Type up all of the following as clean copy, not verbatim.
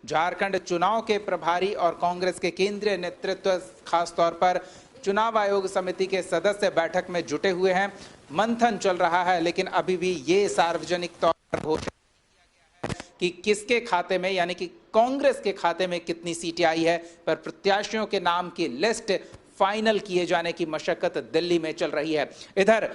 झारखंड चुनाव के प्रभारी और कांग्रेस के केंद्रीय नेतृत्व खासतौर पर चुनाव आयोग समिति के सदस्य बैठक में जुटे हुए हैं। मंथन चल रहा है, लेकिन अभी भी ये सार्वजनिक तौर पर घोषणा किया गया है कि किसके खाते में, यानी कि कांग्रेस के खाते में कितनी सीटें आई है, पर प्रत्याशियों के नाम की लिस्ट फाइनल किए जाने की मशक्कत दिल्ली में चल रही है। इधर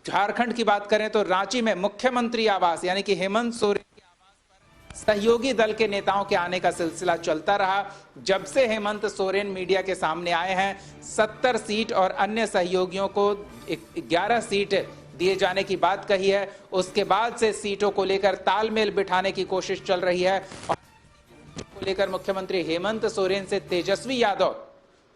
झारखंड की बात करें तो रांची में मुख्यमंत्री आवास यानी कि हेमंत सोरेन के आवास पर सहयोगी दल के नेताओं के आने का सिलसिला चलता रहा। जब से हेमंत सोरेन मीडिया के सामने आए हैं, 70 सीट और अन्य सहयोगियों को 11 सीट दिए जाने की बात कही है। उसके बाद से सीटों को लेकर तालमेल बिठाने की कोशिश चल रही है और को लेकर मुख्यमंत्री हेमंत सोरेन से तेजस्वी यादव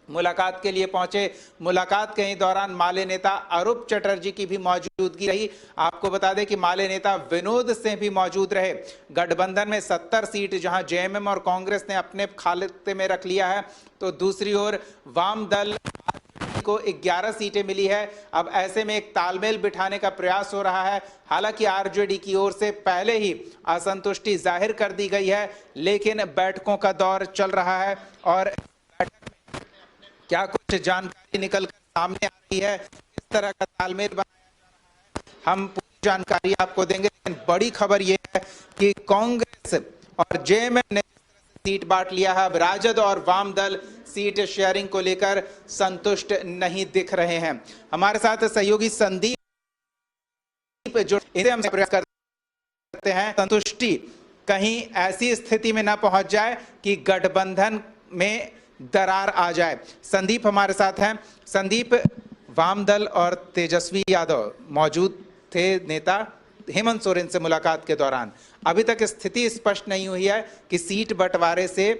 मुलाकात के लिए पहुंचे। मुलाकात के दौरान माले नेता अरूप चटर्जी की भी मौजूदगी रही। आपको बता दें कि माले नेता विनोद सिंह भी मौजूद रहे। गठबंधन में 70 सीट जहां जेएमएम और कांग्रेस ने अपने खाते में रख लिया है, तो दूसरी ओर वाम दल को 11 सीटें मिली है। अब ऐसे में एक तालमेल बिठाने का प्रयास हो रहा है। हालांकि आरजेडी की ओर से पहले ही असंतुष्टि जाहिर कर दी गई है, लेकिन बैठकों का दौर चल रहा है और क्या कुछ जानकारी निकलकर सामने आ रही है, किस तरह का तालमेल बनाया जा रहा है, हम पूरी जानकारी आपको देंगे। लेकिन बड़ी खबर यह है कि कांग्रेस और जेएमएम ने सीट बांट लिया है। अब राजद और वाम दल सीट शेयरिंग को लेकर संतुष्ट नहीं दिख रहे हैं। हमारे साथ सहयोगी संदीप जो हम प्रयास करते हैं संतुष्टि कहीं ऐसी स्थिति में ना पहुंच जाए कि गठबंधन में दरार आ जाए। संदीप हमारे साथ हैं। संदीप, वाम दल और तेजस्वी यादव मौजूद थे नेता हेमंत सोरेन से मुलाकात के दौरान। अभी तक स्थिति स्पष्ट नहीं हुई है कि सीट बंटवारे से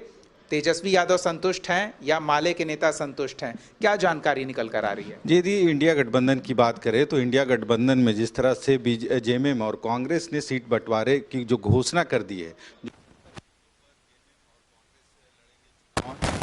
तेजस्वी यादव संतुष्ट हैं या माले के नेता संतुष्ट हैं। क्या जानकारी निकल कर आ रही है? जी, यदि इंडिया गठबंधन की बात करें तो इंडिया गठबंधन में जिस तरह से जेएमएम और कांग्रेस ने सीट बंटवारे की जो घोषणा कर दी है,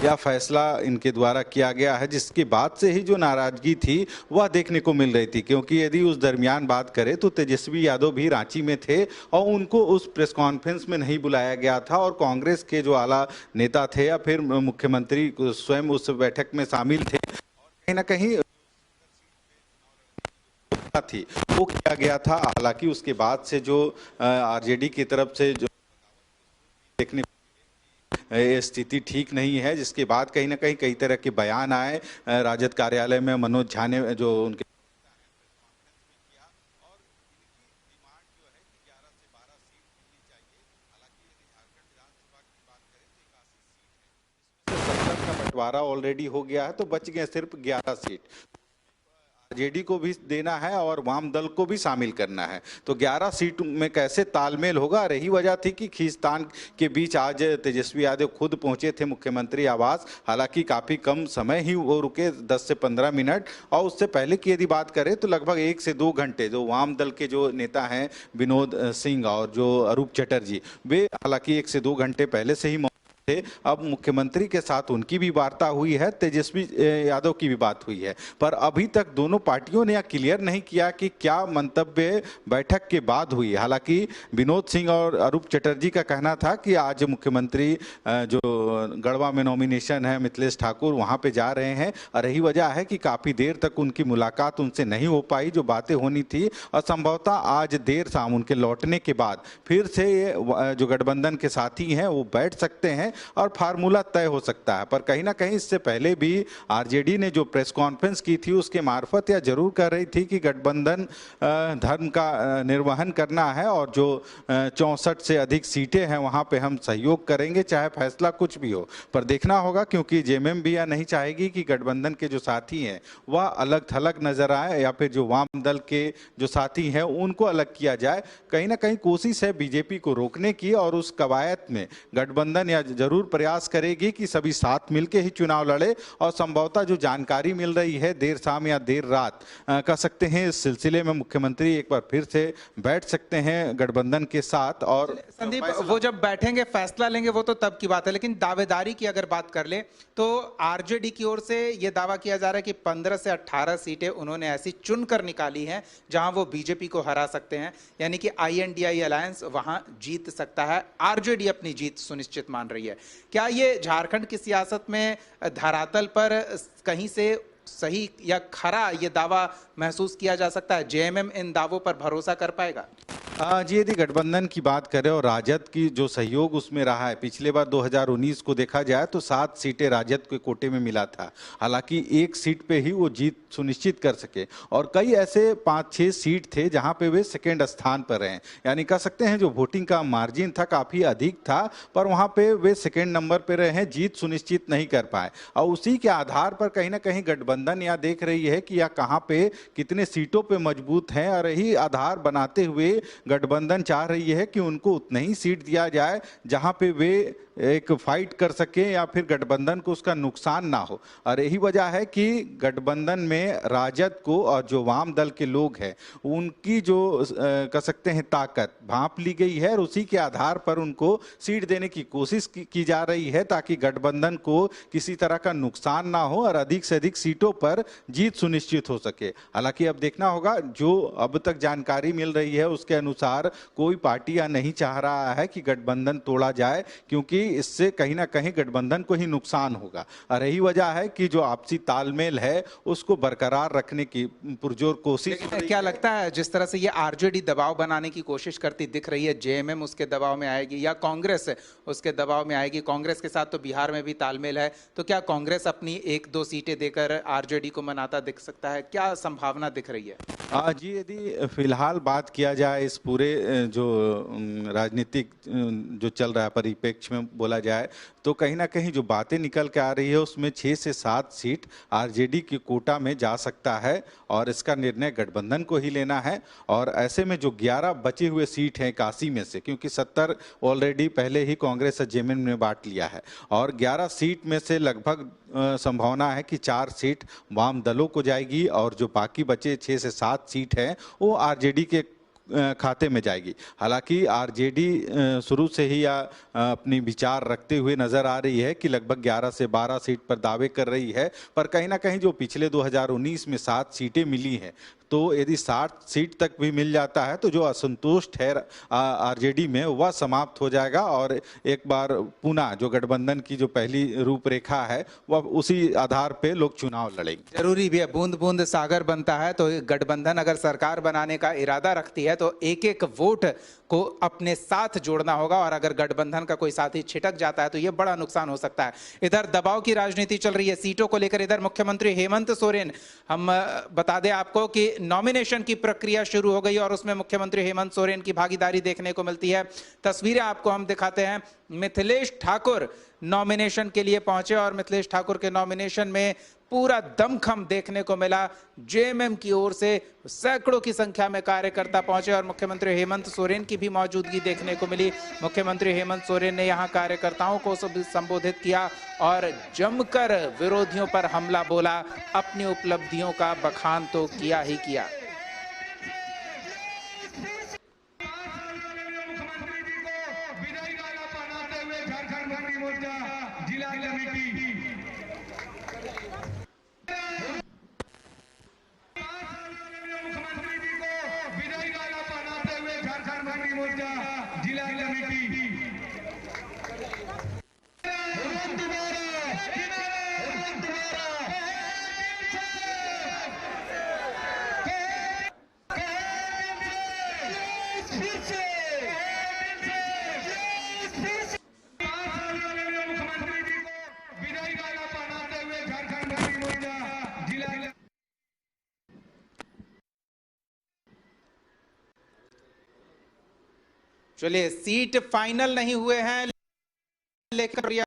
यह फैसला इनके द्वारा किया गया है, जिसके बाद से ही जो नाराजगी थी वह देखने को मिल रही थी। क्योंकि यदि उस दरमियान बात करें तो तेजस्वी यादव भी रांची में थे और उनको उस प्रेस कॉन्फ्रेंस में नहीं बुलाया गया था और कांग्रेस के जो आला नेता थे या फिर मुख्यमंत्री स्वयं उस बैठक में शामिल थे। कहीं ना कहीं थी वो किया गया था। हालांकि उसके बाद से जो आरजेडी की तरफ से जो देखने ये स्थिति ठीक नहीं है, जिसके बाद कहीं ना कहीं कई तरह के बयान आए। राजद कार्यालय में मनोज झा ने जो उनके और इनकी डिमांड जो है कि 11 से 12 सीट मिलनी चाहिए। हालांकि यदि झारखंड विधानसभा की बात करें तो 81 सीट है, इसमें 70 का बंटवारा ऑलरेडी हो गया है, तो बच गए सिर्फ 11 सीट। आरजेडी को भी देना है और वाम दल को भी शामिल करना है, तो 11 सीट में कैसे तालमेल होगा। रही वजह थी कि खींचतान के बीच आज तेजस्वी यादव खुद पहुंचे थे मुख्यमंत्री आवास। हालांकि काफ़ी कम समय ही वो रुके, 10 से 15 मिनट, और उससे पहले की यदि बात करें तो लगभग 1 से 2 घंटे जो वाम दल के जो नेता हैं विनोद सिंह और जो अरूप चटर्जी, वे हालांकि 1 से 2 घंटे पहले से ही थे। अब मुख्यमंत्री के साथ उनकी भी वार्ता हुई है, तेजस्वी यादव की भी बात हुई है, पर अभी तक दोनों पार्टियों ने यह क्लियर नहीं किया कि क्या मंतव्य बैठक के बाद हुई। हालांकि विनोद सिंह और अरूप चटर्जी का कहना था कि आज मुख्यमंत्री जो गढ़वा में नॉमिनेशन है मिथिलेश ठाकुर, वहां पे जा रहे हैं, और रही वजह है कि काफ़ी देर तक उनकी मुलाकात उनसे नहीं हो पाई जो बातें होनी थी, और संभवतः आज देर शाम उनके लौटने के बाद फिर से ये जो गठबंधन के साथी हैं वो बैठ सकते हैं और फार्मूला तय हो सकता है। पर कहीं ना कहीं इससे पहले भी आरजेडी ने जो प्रेस कॉन्फ्रेंस की थी उसके मार्फत यह जरूर कर रही थी कि गठबंधन धर्म का निर्वहन करना है और जो 64 से अधिक सीटें हैं वहां पे हम सहयोग करेंगे, चाहे फैसला कुछ भी हो। पर देखना होगा, क्योंकि जेएमएम भी यह नहीं चाहेगी कि गठबंधन के जो साथी हैं वह अलग थलग नजर आए या फिर जो वाम दल के जो साथी हैं उनको अलग किया जाए। कहीं ना कहीं कोशिश है बीजेपी को रोकने की और उस कवायद में गठबंधन या जरूर प्रयास करेगी कि सभी साथ मिलकर ही चुनाव लड़े और संभवतः जो जानकारी मिल रही है देर शाम या देर रात कह सकते हैं इस सिलसिले में मुख्यमंत्री एक बार फिर से बैठ सकते हैं गठबंधन के साथ। और संदीप, वो जब बैठेंगे फैसला लेंगे वो तो तब की बात है, लेकिन दावेदारी की अगर बात कर ले तो आरजेडी की ओर से यह दावा किया जा रहा है कि 15 से 18 सीटें उन्होंने ऐसी चुनकर निकाली हैं जहां वो बीजेपी को हरा सकते हैं, यानी कि INDI अलायंस वहां जीत सकता है। आरजेडी अपनी जीत सुनिश्चित मान रही है। क्या ये झारखंड की सियासत में धरातल पर कहीं से सही या खरा ये दावा महसूस किया जा सकता है? JMM इन दावों पर भरोसा कर पाएगा? जी, यदि गठबंधन की बात करें और राजद की जो सहयोग उसमें रहा है, पिछले बार 2019 को देखा जाए तो 7 सीटें राजद के कोटे में मिला था, हालांकि एक सीट पे ही वो जीत सुनिश्चित कर सके और कई ऐसे 5-6 सीट थे जहां पे वे सेकेंड स्थान पर रहे, यानी कह सकते हैं जो वोटिंग का मार्जिन था काफी अधिक था, पर वहां पे वे सेकेंड नंबर पे रहे हैं, जीत सुनिश्चित नहीं कर पाए। और उसी के आधार पर कहीं ना कहीं गठबंधन यह देख रही है कि यह कहाँ पे कितने सीटों पे मजबूत है और यही आधार बनाते हुए गठबंधन चाह रही है कि उनको उतना ही सीट दिया जाए जहां पे वे एक फाइट कर सके या फिर गठबंधन को उसका नुकसान ना हो। और यही वजह है कि गठबंधन में राजद को और जो वाम दल के लोग हैं उनकी जो कह सकते हैं ताकत भांप ली गई है और उसी के आधार पर उनको सीट देने की कोशिश की जा रही है ताकि गठबंधन को किसी तरह का नुकसान ना हो और अधिक से अधिक सीटों पर जीत सुनिश्चित हो सके। हालांकि अब देखना होगा, जो अब तक जानकारी मिल रही है उसके अनुसार कोई पार्टी या नहीं चाह रहा है कि गठबंधन तोड़ा जाए, क्योंकि इससे कहीं ना कहीं गठबंधन को ही नुकसान होगा। और यही वजह है कि जो आपसी तालमेल है उसको बरकरार रखने की पुरजोर कोशिश। क्या लगता है जिस तरह से ये आरजेडी दबाव बनाने की कोशिश करती दिख रही है, JMM उसके दबाव में आएगी या कांग्रेस उसके दबाव में आएगी? कांग्रेस के साथ तो बिहार में भी तालमेल है, तो क्या कांग्रेस अपनी 1-2 सीटें देकर आरजेडी को मनाता दिख सकता है? क्या संभावना दिख रही है? जी, यदि फिलहाल बात किया जाए इस पूरे जो राजनीतिक जो चल रहा है परिप्रेक्ष्य में बोला जाए तो कहीं ना कहीं जो बातें निकल के आ रही है उसमें 6 से 7 सीट आरजेडी की कोटा में जा सकता है और इसका निर्णय गठबंधन को ही लेना है। और ऐसे में जो 11 बचे हुए सीट हैं 81 में से, क्योंकि 70 ऑलरेडी पहले ही कांग्रेस और JMM ने बांट लिया है, और 11 सीट में से लगभग संभावना है कि 4 सीट वाम दलों को जाएगी और जो बाकी बचे 6 से 7 सीट हैं वो आरजेडी के खाते में जाएगी। हालांकि आरजेडी शुरू से ही अपनी विचार रखते हुए नजर आ रही है कि लगभग 11 से 12 सीट पर दावे कर रही है, पर कहीं ना कहीं जो पिछले 2019 में 7 सीटें मिली हैं तो यदि 60 सीट तक भी मिल जाता है तो जो असंतोष है आरजेडी में वह समाप्त हो जाएगा और एक बार पुनः जो गठबंधन की जो पहली रूपरेखा है वह उसी आधार पे लोग चुनाव लड़ेंगे। जरूरी भी है, बूंद बूंद सागर बनता है, तो गठबंधन अगर सरकार बनाने का इरादा रखती है तो एक एक वोट को अपने साथ जोड़ना होगा, और अगर गठबंधन का कोई साथी छिटक जाता है तो यह बड़ा नुकसान हो सकता है। इधर दबाव की राजनीति चल रही है सीटों को लेकर। इधर मुख्यमंत्री हेमंत सोरेन, हम बता दें आपको कि नॉमिनेशन की प्रक्रिया शुरू हो गई और उसमें मुख्यमंत्री हेमंत सोरेन की भागीदारी देखने को मिलती है। तस्वीरें आपको हम दिखाते हैं। मिथिलेश ठाकुर नॉमिनेशन के लिए पहुंचे और मिथिलेश ठाकुर के नॉमिनेशन में पूरा दमखम देखने को मिला। JMM की ओर से सैकड़ों की संख्या में कार्यकर्ता पहुंचे और मुख्यमंत्री हेमंत सोरेन की भी मौजूदगी देखने को मिली। मुख्यमंत्री हेमंत सोरेन ने यहां कार्यकर्ताओं को संबोधित किया और जमकर विरोधियों पर हमला बोला। अपनी उपलब्धियों का बखान तो किया ही किया। चलिए, सीट फाइनल नहीं हुए हैं लेकिन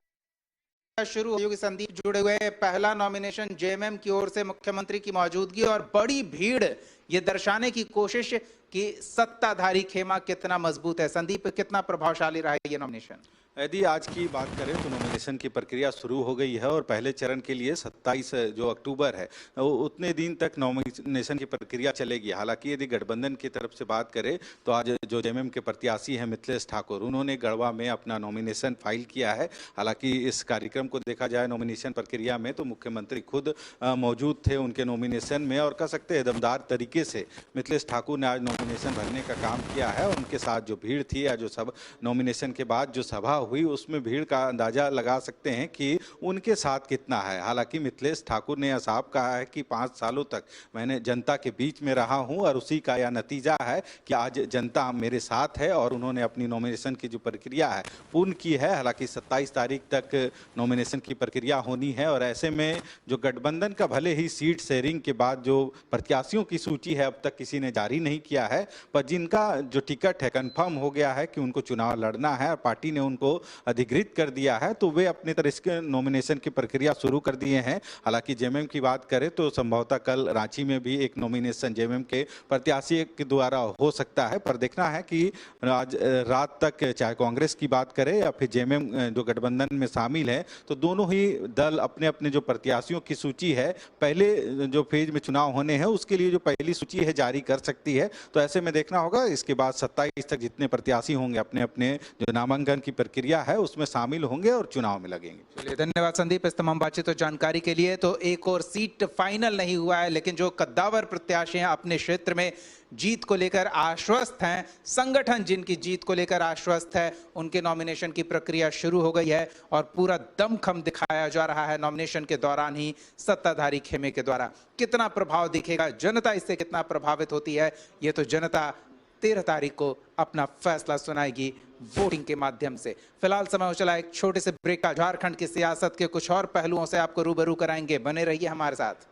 शुरू हो। संदीप जुड़े हुए। पहला नॉमिनेशन JMM की ओर से मुख्यमंत्री की मौजूदगी और बड़ी भीड़ ये दर्शाने की कोशिश कि सत्ताधारी खेमा कितना मजबूत है। संदीप, कितना प्रभावशाली रहा है ये नॉमिनेशन? यदि आज की बात करें तो नॉमिनेशन की प्रक्रिया शुरू हो गई है और पहले चरण के लिए 27 जो अक्टूबर है उतने दिन तक नॉमिनेशन की प्रक्रिया चलेगी। हालांकि यदि गठबंधन की तरफ से बात करें तो आज जो जेएमएम के प्रत्याशी हैं मिथिलेश ठाकुर, उन्होंने गढ़वा में अपना नॉमिनेशन फाइल किया है। हालांकि इस कार्यक्रम को देखा जाए नॉमिनेशन प्रक्रिया में तो मुख्यमंत्री खुद मौजूद थे उनके नॉमिनेशन में, और कह सकते हैं दमदार तरीके से मिथिलेश ठाकुर ने आज नॉमिनेशन भरने का काम किया है। उनके साथ जो भीड़ थी या जो सब नॉमिनेशन के बाद जो सभा हुई उसमें भीड़ का अंदाजा लगा सकते हैं कि उनके साथ कितना है। हालांकि मिथिलेश ठाकुर ने यह साफ कहा है कि 5 सालों तक मैंने जनता के बीच में रहा हूं और उसी का यह नतीजा है कि आज जनता मेरे साथ है, और उन्होंने अपनी नॉमिनेशन की जो प्रक्रिया है पूर्ण की है। हालांकि 27 तारीख तक नॉमिनेशन की प्रक्रिया होनी है, और ऐसे में जो गठबंधन का भले ही सीट शेयरिंग के बाद जो प्रत्याशियों की सूची है अब तक किसी ने जारी नहीं किया है, पर जिनका जो टिकट है कंफर्म हो गया है कि उनको चुनाव लड़ना है और पार्टी ने उनको अधिकृत कर दिया है, तो वे अपने तरह से नॉमिनेशन की प्रक्रिया शुरू कर दिए हैं। हालांकि जेएमएम की बात करें तो संभवतः कल रांची में भी एक नॉमिनेशन जेएमएम के प्रत्याशी के द्वारा हो सकता है, पर देखना है कि आज रात तक चाहे कांग्रेस की बात करें या फिर जेएमएम जो गठबंधन में शामिल है, तो दोनों ही दल अपने अपने जो प्रत्याशियों की सूची है पहले जो फेज में चुनाव होने हैं उसके लिए जो पहली सूची है जारी कर सकती है। तो ऐसे में देखना होगा इसके बाद 27 तक जितने प्रत्याशी होंगे अपने अपने जो नामांकन की प्रक्रिया है उसमें शामिल होंगे और चुनाव में लगेंगे। चलिए, धन्यवाद संदीप इस तमाम बातचीत और जानकारी के लिए। तो एक और सीट फाइनल नहीं हुआ है, लेकिन जो कद्दावर प्रत्याशी हैं अपने क्षेत्र में जीत को लेकर आश्वस्त हैं, संगठन जिनकी जीत को लेकर आश्वस्त है, उनके नॉमिनेशन की प्रक्रिया शुरू हो गई है और पूरा दमखम दिखाया जा रहा है नॉमिनेशन के दौरान ही सत्ताधारी खेमे के द्वारा। कितना प्रभाव दिखेगा, जनता इससे कितना प्रभावित होती है, ये तो जनता 13 तारीख को अपना फैसला सुनाएगी वोटिंग के माध्यम से। फिलहाल समय हो चला एक छोटे से ब्रेक का। झारखंड की सियासत के कुछ और पहलुओं से आपको रूबरू कराएंगे, बने रहिए हमारे साथ।